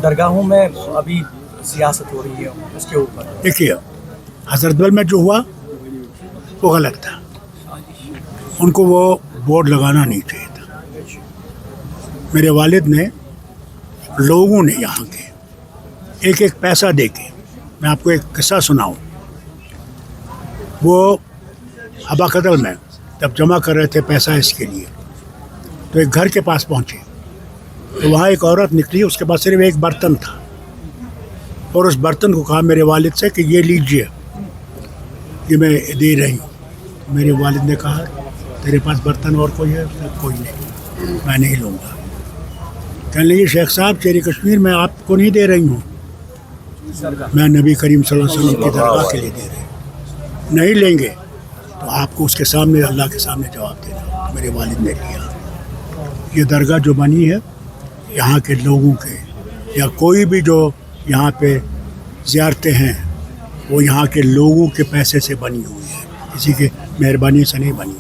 درگاہوں میں ابھی سیاست ہو رہی ہے اس کے اوپر. دیکھیے حضرت بل میں جو ہوا وہ غلط تھا، ان کو وہ بورڈ لگانا نہیں چاہیے تھا. میرے والد نے لوگوں نے یہاں کے ایک ایک پیسہ دے کے، میں آپ کو ایک قصہ سناؤں. وہ حبا قدل میں جب جمع کر رہے تھے پیسہ اس کے لیے تو ایک گھر کے پاس پہنچے تو وہاں ایک عورت نکلی، اس کے پاس صرف ایک برتن تھا اور اس برتن کو کہا میرے والد سے کہ یہ لیجئے، یہ میں دے رہی ہوں. میرے والد نے کہا تیرے پاس برتن اور کوئی ہے؟ کوئی نہیں، میں نہیں لوں گا. کہنے لگی شیخ صاحب شیر کشمیر میں آپ کو نہیں دے رہی ہوں، میں نبی کریم صلی اللہ علیہ وسلم کی درگاہ کے لیے دے رہی ہوں. نہیں لیں گے تو آپ کو اس کے سامنے اللہ کے سامنے جواب دینا. میرے والد نے لیا. یہ درگاہ جو بنی ہے یہاں کے لوگوں کے یا کوئی بھی جو یہاں پہ زیارتیں ہیں وہ یہاں کے لوگوں کے پیسے سے بنی ہوئی ہے، کسی کے مہربانی سے نہیں بنی.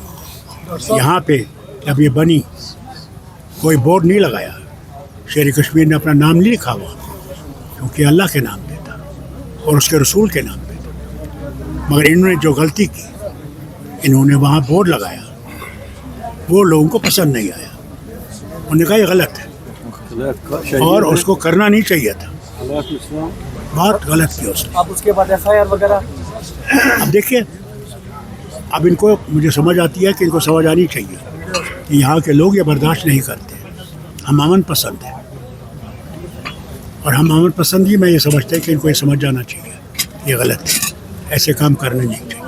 یہاں پہ جب یہ بنی کوئی بورڈ نہیں لگایا، شیر کشمیر نے اپنا نام نہیں لکھا ہوا کیونکہ اللہ کے نام پہ تھا اور اس کے رسول کے نام پہ تھا. مگر انہوں نے جو غلطی کی، انہوں نے وہاں بورڈ لگایا، وہ لوگوں کو پسند نہیں آیا. انہوں نے کہا یہ غلط ہے اور اس کو کرنا نہیں چاہیے تھا. بہت غلط کیا اس نے. اب اس کے بعد FIR وغیرہ. اب دیکھیے اب ان کو مجھے سمجھ آتی ہے کہ ان کو سمجھ آنی چاہیے کہ یہاں کے لوگ یہ برداشت نہیں کرتے. ہم امن پسند ہیں اور ہم امن پسندی میں یہ سمجھتے ہیں کہ ان کو یہ سمجھ جانا چاہیے یہ غلط ہے، ایسے کام کرنے نہیں چاہیے.